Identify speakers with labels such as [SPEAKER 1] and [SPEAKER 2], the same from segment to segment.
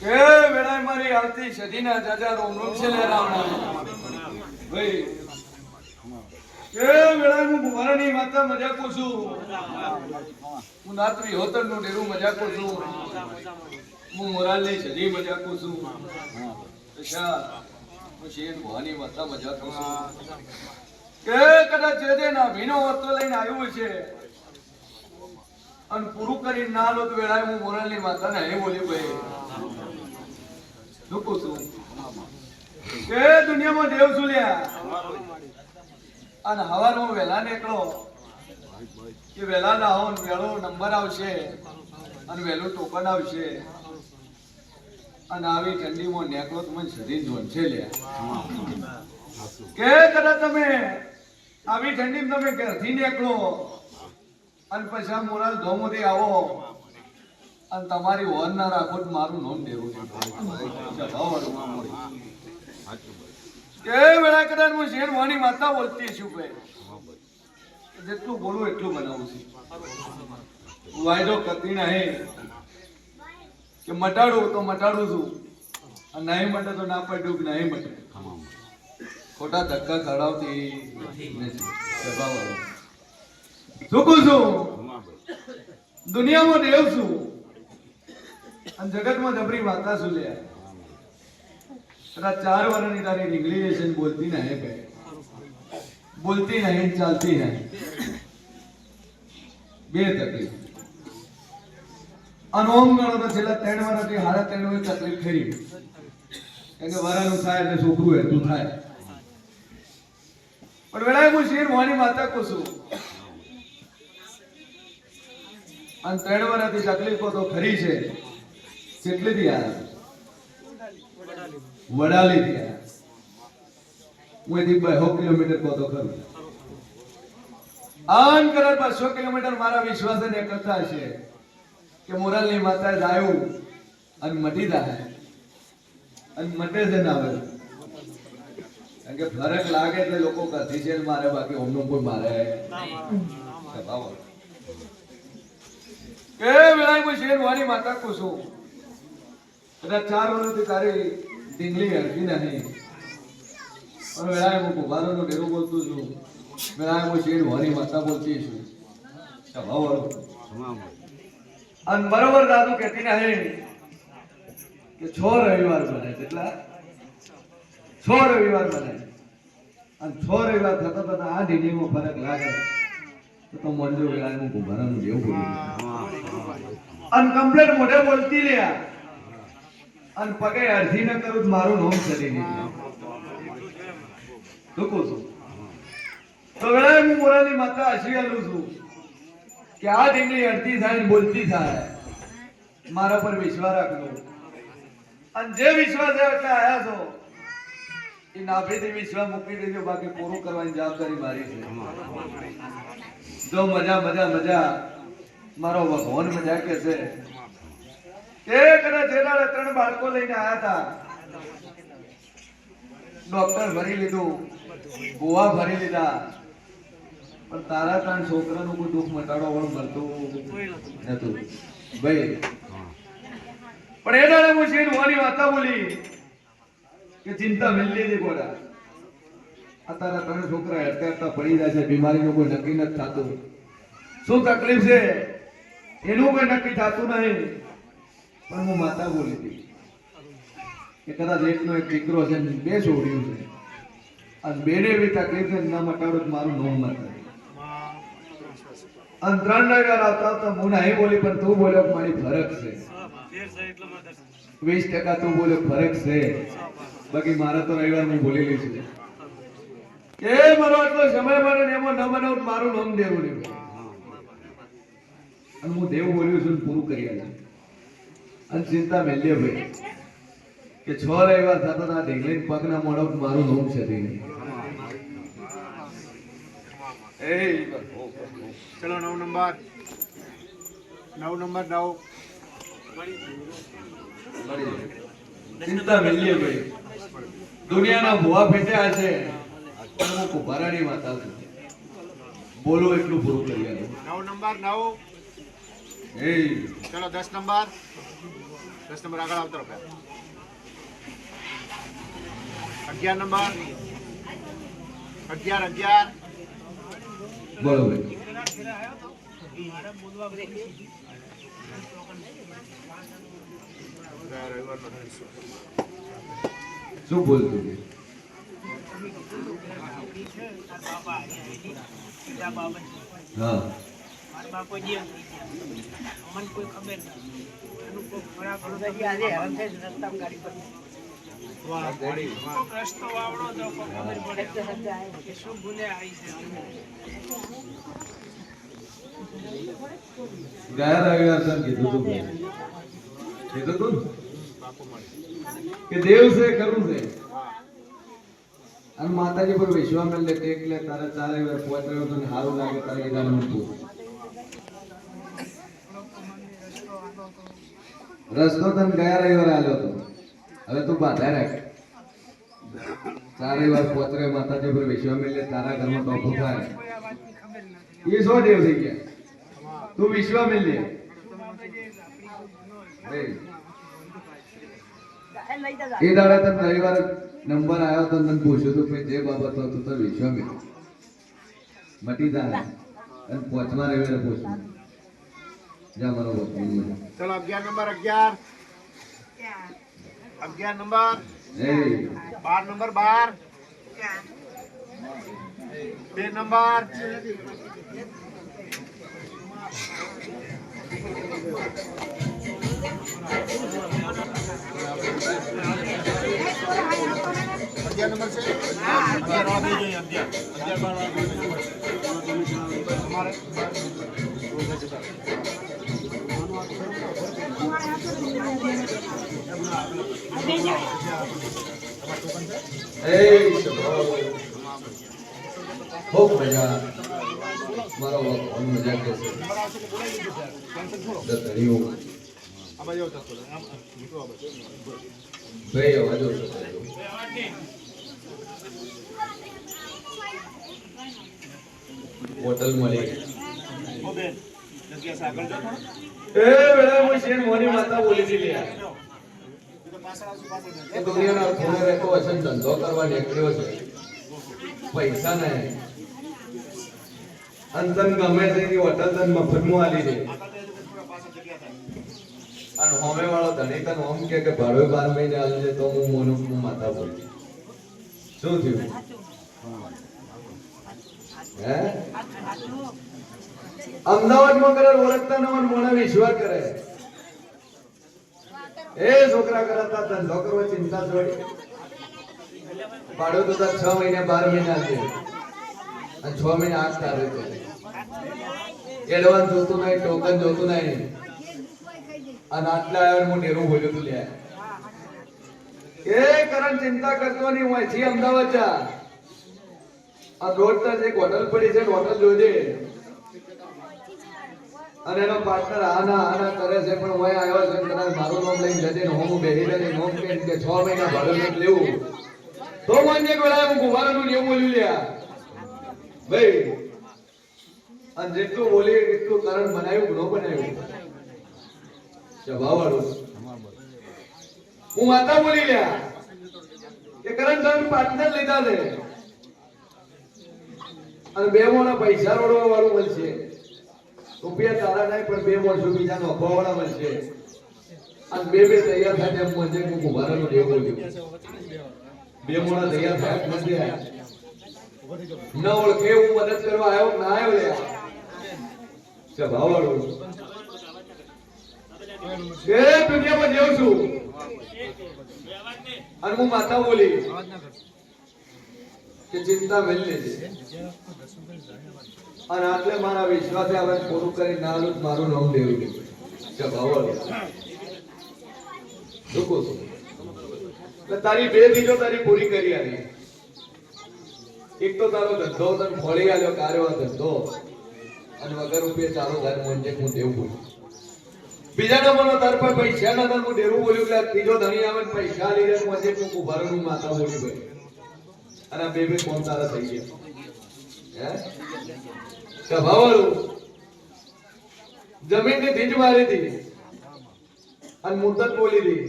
[SPEAKER 1] કે વેળાએ મારી આવતી સદીના જાજા રોમ રોમ છે લે રાવણા ભાઈ કે વેળાએ હું કુંવારની માતા મજાકો છું હું નાત્રી હોતરનું ડેરું મજાકો છું હું મોરાલની સદી મજાકો છું અચ્છા હું શેર ભવાની માતા મજાકો છું કે કદાચ જે ના ભીનો વર્તો લઈને આવ્યું છે અને પૂરું કરી ના લો તો વેળાએ હું મોરાલની માતાને હે બોલી ભાઈ ઝૂકું છું કે દુનિયામાં દેવ છું લ્યા અને હવારમાં વહેલા નીકળો કે વહેલા ના હો વહેલો નંબર આવશે અને વહેલું ટોકન આવશે અને આવી ઠંડીમાં નીકળો તો મને શરીર જોનશે લ્યા કે કદાચ તમે આવી ઠંડીમાં તમે ઘરથી નીકળો અને પછી આ મોરાલ ધોમોથી આવો અને તમારી વોર ના રાખો તો મારું નામ દેવું કે વેળા કદાચ હું શેર વાની માતા બોલતી છું ભાઈ જેટલું બોલું એટલું બનાવું છું વાયદો કરતી નહીં કે મટાડું તો મટાડું છું અને નહીં મટે તો ના પડ્યું કે નહીં મટે ખોટા ધક્કા ખવડાવતી ઝૂકું છું દુનિયામાં દેવ છું અને જગતમાં જબરી માતા છું લે કદાચ 4 વર્ષની તારી ઇંગ્લિશ બોલતી નહીં ભાઈ બોલતી નહીં ચાલતી નહીં બે તકલીફ અને ઓમ ગણો તો છેલ્લા 3 વર્ષથી 3.5 વર્ષ તકલીફ ખરી કારણ કે વરાનું થાય એટલે છોકરું હેતું થાય પણ વેળાએ હું શેર મોની માતા કહું છું અને 3 વર્ષથી તકલીફો તો ખરી છે કેટલી થી વડાલી થી હું એથી 200 કિલોમીટર કહો તો ખરું આન કરાર 200 કિલોમીટર મારા વિશ્વાસ ને કરતા છે કે મોરાલની માતાએ દાયું અને મટી જાય અને મટે છે ના આવે કારણ કે ફરક લાગે એટલે લોકો કથી છે મારે બાકી ઓમનો કોઈ મારે કે વેળાએ કોઈ શેર વાની માતા કુશું કદાચ 4 વર્ષથી તારી ઢીંગલી હરકી નહીં પણ વેળાએ હું કુંભારોનો ડેરો બોલતું છું વેળાએ હું શેર વાની માતા બોલતી છું અને બરોબર દાદુ કહેતી નહીં કે 6 રવિવાર બને કેટલા 6 રવિવાર બને અને 6 રવિવાર થતા થતા આ ઢીંગલીમાં ફરક લાગે તો મોડજો વેળાએ હું કુંભારોનું ડેરો બોલું અને કમ્પ્લેટ મોઢે બોલતી લ્યા અને પગે અડધી ન કરું તો મારું નામ ચડી નહીં લોકો છું તો વેળાએ હું મોરાની માતા આશી આલું છું કે આ ઢીંગલી અડધી થાય ને બોલતી થાય મારા પર વિશ્વાસ રાખજો અને જે વિશ્વાસ એટલે આયા છો એ નાભીથી વિશ્વાસ મૂકી દેજો બાકી પૂરું કરવાની જવાબદારી મારી છે જો મજા મજા મજા મારો ભગવાન મજા કે છે કે કદાચ જેનાળે 3 બાળકો લઈને આયા હતા ડોક્ટર ભરી લીધું ગોવા ભરી લીધા પણ તારા 3 છોકરાનું કોઈ દુઃખ મટાડવા વાળું મળતું નતું ભાઈ પણ એ દાડે હું શેર વાની વાતા બોલી કે ચિંતા મિલી લીધી ગોડા આ તારા 3 છોકરા હેડતા પડી જાય છે બીમારીનું કોઈ નક્કી નથી થતું શું તકલીફ છે એનું કોઈ નક્કી થતું નહીં પણ હું માતા બોલી હતી કે કદાચ એકનો એક દીકરો છે 2 છોડ્યું છે અને બેને એવી તકલીફ છે ના મટાડો તો મારું નોમ મટાડે અને 3 રવિવાર આવતા આવતા હું નહીં બોલી પણ તું બોલ્યો મારી ફરક છે 20% તું બોલ્યો ફરક છે બાકી મારા તો રવિવાર હું બોલેલી છું કે મારો આટલો સમય મને એમાં ન બનાવું મારું નામ દેવું નહીં અને હું દેવ બોલ્યું છું પૂરું કરી આવ્યું અને ચિંતા મેલ્ય ભાઈ કે 6 રવિવાર થતા આ ઢીંગલી પગના મોડો મારું નામ છે નહીં એ
[SPEAKER 2] ચલો 9 નંબર
[SPEAKER 1] ચિંતા મેલ્ય ભાઈ દુનિયાના ભુવા ફેટ્યા છે પણ હું કુંભારાની માતા છું બોલો એટલું પૂરું કરી આવ્યું
[SPEAKER 2] 9 નંબર 9
[SPEAKER 1] એ
[SPEAKER 2] ચલો 10 નંબર. 10 નંબર આગળ આવતો રહો. 11 નંબર. 11.
[SPEAKER 1] બોલો ભાઈ. શું બોલતું હતું? હા ગયા રવિવાર તને કીધું તું ભાઈ. કીધું તું ને કે દેવ છે ખરું છે અને માતાજી પર વિશ્વાસ મેં લે ટેક લે તારે ચારે વાર પહોંચ્યો તો સારું લાગે તારે કીધા નતું રસ્તો તને ગયા રવિવારે આલ્યો હતો. હવે તું બાધા રાખ. ચારે વાર પહોંચરે માતાજી પર વિશ્વાસ મેં લે તારા ઘરમાં ટોપો થાય એ સો દેવ થઈ ગયા. તું વિશ્વાસ મેં લે એ દાડા તને રવિવાર નંબર આવ્યો તો તને પૂછ્યું હતું કે જે બાબત હતું તો વિશ્વાસ મેં મટી જાય અને પોચમાં રવિવારે પૂછ્યું જા મારો વખત.
[SPEAKER 2] ચલો 11 નંબર. 11 નંબર.
[SPEAKER 1] એ
[SPEAKER 2] 12 નંબર. 2 નંબર. 11 નંબર છે. 11 વાગે જોઈએ. 11 તમારે
[SPEAKER 1] ખૂબ મજા મારો વખત મજા કરશે ભાઈ અવાજો હોટલ મળી એ વેળા હું શેર મોની માતા બોલી હતી લ્યા એ દુનિયાના ખૂણે રહેતો હશે ને ધંધો કરવા નીકળ્યો છે પૈસા નહીં અંતન ગમે તેની હોટલ તન મફતમાં આલી દે અને હોમે વાળો ધણી તન હોમ કે ભાડો 12 મહિને આલી દે તો હું મોનું માતા બોલી. શું થયું હે અમદાવાદમાં કરે ઓળખતા ન હોય મોણા વિશ્વાસ કરે એ છોકરા કરતા ધંધો કરવો ચિંતા છોડી ભાડો તો 6 મહિને 12 મહિને આલી દે અને 6 મહિને 8 તારે છે એડવાન્સ જોતું નહીં ટોકન જોતું નહીં અને આટલા આવ્યો હું ડેરું બોલ્યો તું લે એ કરણ ચિંતા કરતો નહીં હું અહીંથી અમદાવાદ જા આ રોડ પર એક હોટલ પડી છે હોટલ જોજે અને એનો પાર્ટનર આના કરે છે પણ હું આવ્યો છે કદાચ મારું નામ લઈને જજે ને હું બેહી જજે નોમ કે 6 મહિના ભાડું નથી લેવું તો મને એક વેળા હું ગુવારાનું લેવું બોલ્યું લ્યા ભાઈ અને જેટલું બોલી એટલું કારણ બનાવ્યું ન બનાવ્યું સ્વભાવવાળું હું માતા બોલી લ્યા કે કરણ તમે પાર્ટનર લીધા છે અને 2 મોણા પૈસા રોડવા વાળું મળશે રૂપિયા તારા નહીં પણ 2 મોણ બીજા નો અપાવાળા મળશે અને બે તૈયાર થાય એમ મને હું ગુવારાનું લેવું બોલ્યું 2 મોણા તૈયાર થાય નથી ન ઓળખે હું મદદ કરવા આવ્યો ના આવ્યો લ્યા સ્વભાવવાળું એ દુનિયામાં જેવું છું અને હું માતા બોલી કે ચિંતા મેલ લેજે અને આટલે મારા વિશ્વાસે હવે પૂરું કરી નાલું મારું નામ દેવું સ્વભાવવાળું દુખો છું એટલે તારી 2 દીજો તારી પૂરી કરી આલી. એક તો તારો ધંધો તને ખોળી આલ્યો કાર્યો ધંધો અને વગર રૂપિયા ચાલુ થાય મને હું દેવું બોલું. બીજા નંબરનો તાર પર પૈસા ના હું દેવું બોલ્યું કે ત્રીજો ધણી આવે પૈસા લઈ જાય મને હું ઉભારનું માતા બોલી ભાઈ અને 2 કોણ તારા થઈ ગયા હે સ્વભાવવાળું જમીનની ધીજ મારી હતી અને મુદ્દત બોલી હતી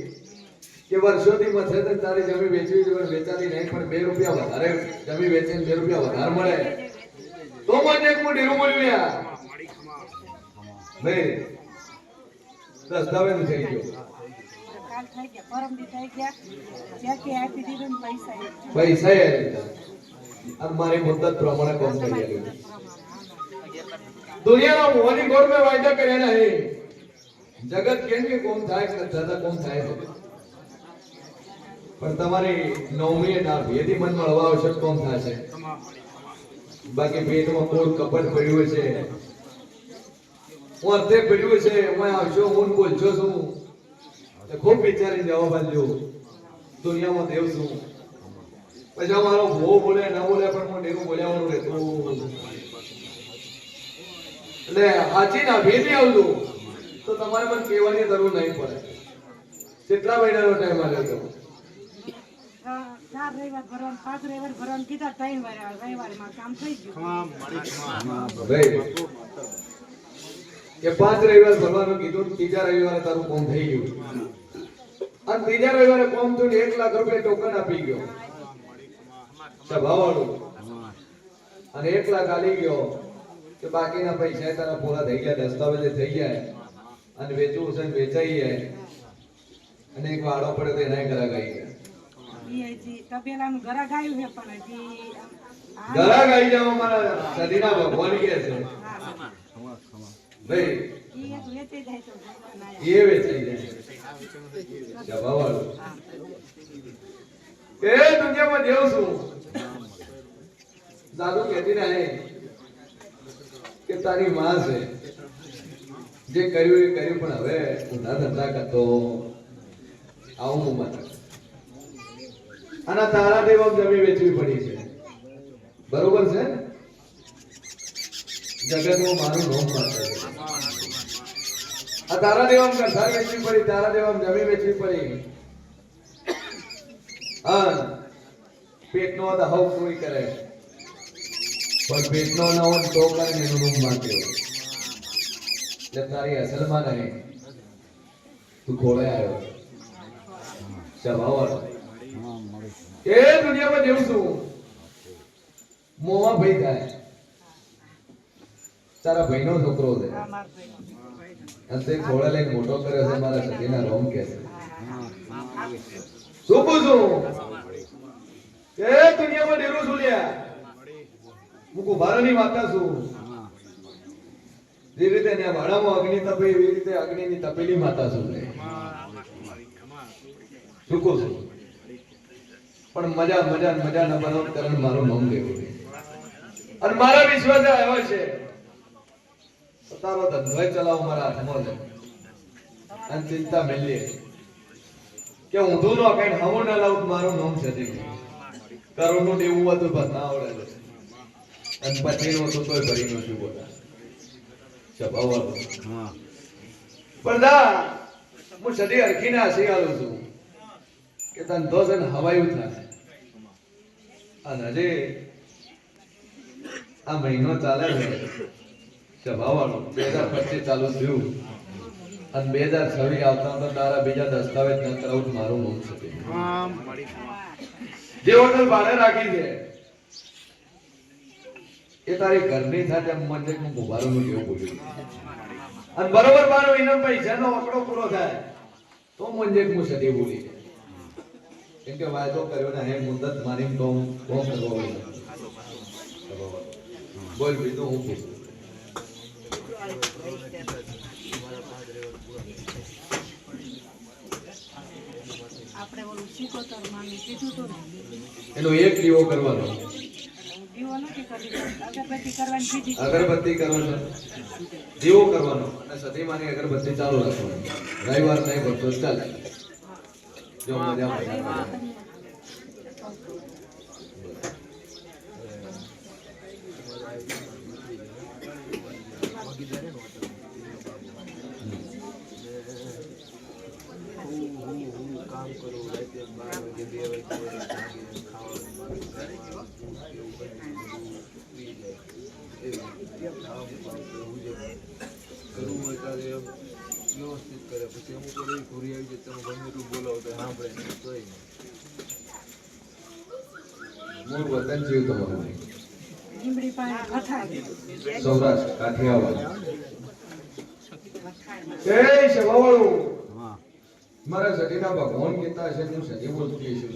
[SPEAKER 1] કે વર્ષોથી મથે તો તારી જમીન વેચવી જોઈએ, વેચાતી નહીં, પણ 2 રૂપિયા વધારે જમીન વેચીને 2 રૂપિયા વધારે મળે તો મને એક ડેરું બોલ્યું ભાઈ દસ્તાવેજ થઈ ગયો, પૈસા અને મારી મુદ્દત પ્રમાણે કામ કરી આવ્યું. દુનિયાના મોહની ગોળ મેં વાયદા કર્યા નહીં, જગત કેમ કે કોમ થાય કે દાદા કોમ થાય છે, પણ તમારી નવમી ના ભેદી મન મળવા આવશે કોમ થશે. બાકી પેટમાં કોડ કપટ પડ્યું છે, હું અર્ધે પડ્યું છે, હું આવશો હું બોલશો છું, ખૂબ વિચારી જવાબ આલજો. દુનિયામાં દેવ છું, પછી મારો ભો બોલે ના બોલે પણ હું ડેરું બોલ્યાવાનું રહેતું. એટલે હાચી ના ભેદી આવતું તો તમારે મને કહેવાની જરૂર નહીં પડે. કેટલા મહિનાનો ટાઈમ આવ્યો હતો?
[SPEAKER 3] 4 રવિવાર ભરવાનું, 5 રવિવાર ભરવાનું કીધા, 3 રવિવારમાં કામ થઈ ગયું.
[SPEAKER 1] કે 5 રવિવાર ભરવાનું કીધું, 3જા રવિવારે તારું કામ થઈ ગયું અને 3જા રવિવારે કામ થયું, 1 લાખ રૂપિયા ટોકન આપી ગયો સભાવાળું અને 1 લાખ આલી ગયો કે બાકીના પૈસા તારા પૂરા થઈ ગયા, દસ્તાવેજ થઈ ગયા અને વેચવું છે વેચાઈ જાય અને એક વાડો પડે તો એના ઘરા ગાઈ ગયા.
[SPEAKER 3] તબેલાનું ઘરા ગાયું છે પણ હજી
[SPEAKER 1] ઘરા ગાઈ જાવ મારા સદીના ભગવાન કે છે ભાઈ એ વેચાઈ જાય સભાવાળું એ દુનિયામાં દેવ છું. દાદુ કહેતી રહે કે તારી માં છે જે કર્યું એ કર્યું, પણ હવે ઊંધા ધંધા કરતો આવું હું માનું. અને તારા દેવા જમીન વેચવી પડી છે, બરોબર છે? જગતમાં મારું નામ માત્ર આ તારા દેવા ઘર વેચવી પડી, તારા દેવા જમીન વેચવી પડી. હા, પેટનો દહાવ કોઈ કરે પણ પેટનો ન હોય તો કરે એનું રૂમ માંગ્યો એટલે તારી અસલમાં નહીં, તું ખોળે આવ્યો સભાવાળો. એ દુનિયામાં જેવું છું મોમાં ભાઈ થાય, તારા ભાઈનો છોકરો છે અને તે ખોળે લઈને મોટો કર્યો છે, મારા સતીના રોમ કે છે. શું પૂછું એ દુનિયામાં ડેરું છું લ્યા, હું કુંભારની માતા છું. જે રીતે ત્યાં ભાડામાં અગ્નિ તપે એવી રીતે અગ્નિની તપેલી માતા છું. શું કહું છું? પણ મજા મજા મજા ન બનાવ કારણ મારું નામ લેવું અને મારા વિશ્વાસ આવ્યો છે તારો ધંધો ચલાવો મારા હાથમાં છે અને ચિંતા મેલીએ કે ઊંધું ન કઈ હમું ના લાવું મારું નામ છે. કરોડનું દેવું હતું બસ ના આવડે અને પછીનું હતું તોય ભરી નતું બોલા સ્વભાવ. પણ ના હું સદી અરખીને હસી આલું છું કે ધંધો છે ને હવાયું થાય અને હજી આ મહિનો ચાલે છે સ્વભાવવાળો 2025 ચાલુ થયું અને 2026 આવતા તો તારા બીજા દસ્તાવેજ ન કરાવું મારું નામ છે. જે હોટલ ભાડે રાખી છે એ તારી ઘરની સાથે મને હું ગુબારોનું જેવું બોલ્યું અને બરોબર મારો ઇનામ પૈસાનો આંકડો પૂરો થાય તો મને હું સદી બોલી કેમ કે વાયદો કર્યો ને હે મુદત મારી તો કોમ કરવો બોલ બીજું હું પૂછું.
[SPEAKER 3] આપણે ઓલું શીખોતર માની કીધું તો ને
[SPEAKER 1] એનો એક દીવો કરવાનો,
[SPEAKER 3] દીવો નથી કરી, અગરબત્તી કરવાની કીધી,
[SPEAKER 1] અગરબત્તી કરવાનો, દીવો કરવાનો અને સતીમાની અગરબત્તી ચાલુ રાખવાની. રવિવાર નહીં ભરતો ચાલે જો મજા મજા.
[SPEAKER 2] કામ કરું રાતે 12 વાગે 2 વાગે ખાવાનું કરવું હોય તો
[SPEAKER 1] મૂળ વતન જીવ તમારું
[SPEAKER 3] લીમડી પાસે કથા
[SPEAKER 1] સૌરાષ્ટ્ર કાઠિયાવાડ એ સેવાવાળું મારા સતીના ભગવાન કીધા છે હું સતી બોલતી છું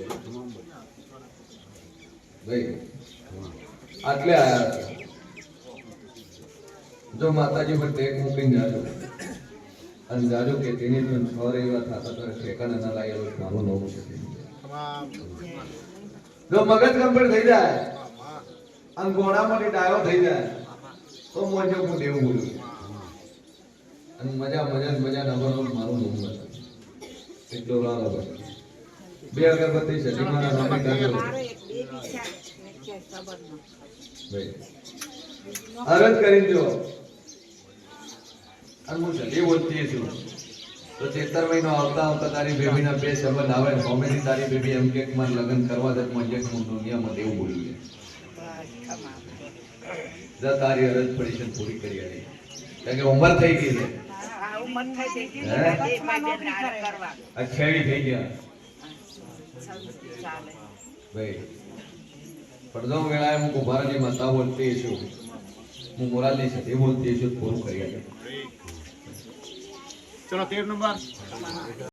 [SPEAKER 1] ભાઈ આટલે આયા હતા. જો માતાજી પર ટેક મૂકીને જાજો અને જાજો કે તેની પણ છ એવા થતા તારે ઠેકાણા ના લાગેલો મારું નવું છે જો મગજ કમ્પ્લીટ થઈ જાય અને ગોળામાંથી ડાયો થઈ જાય તો મોજે હું દેવું બોલું અને મજા નંબરનું મારું નવું હતું એટલો લાલો ભાઈ બે અગરબત્તી સતી મારા નામે કરજો ભાઈ અરજ કરી દો અને હું સતી બોલતી છું તો 73 મહિનો આવતા તારી બેબીના બે સંબંધ આવે ને હોમેથી તારી બેબી એમ કે મારે લગ્ન કરવા દે મને હું દુનિયામાં દેવું બોલ્યું છે તારી અરજ પડી છે પૂરી કરી આવી કારણ કે ઉંમર થઈ ગઈ છે અઠ્યાવી થઈ ગયા ભાઈ પડદો વેળાએ હું કુંભારની માતા બોલતી છું હું મોરાલની સતી બોલતી છું પૂરું કરી આવી
[SPEAKER 2] ચલો 13 નંબર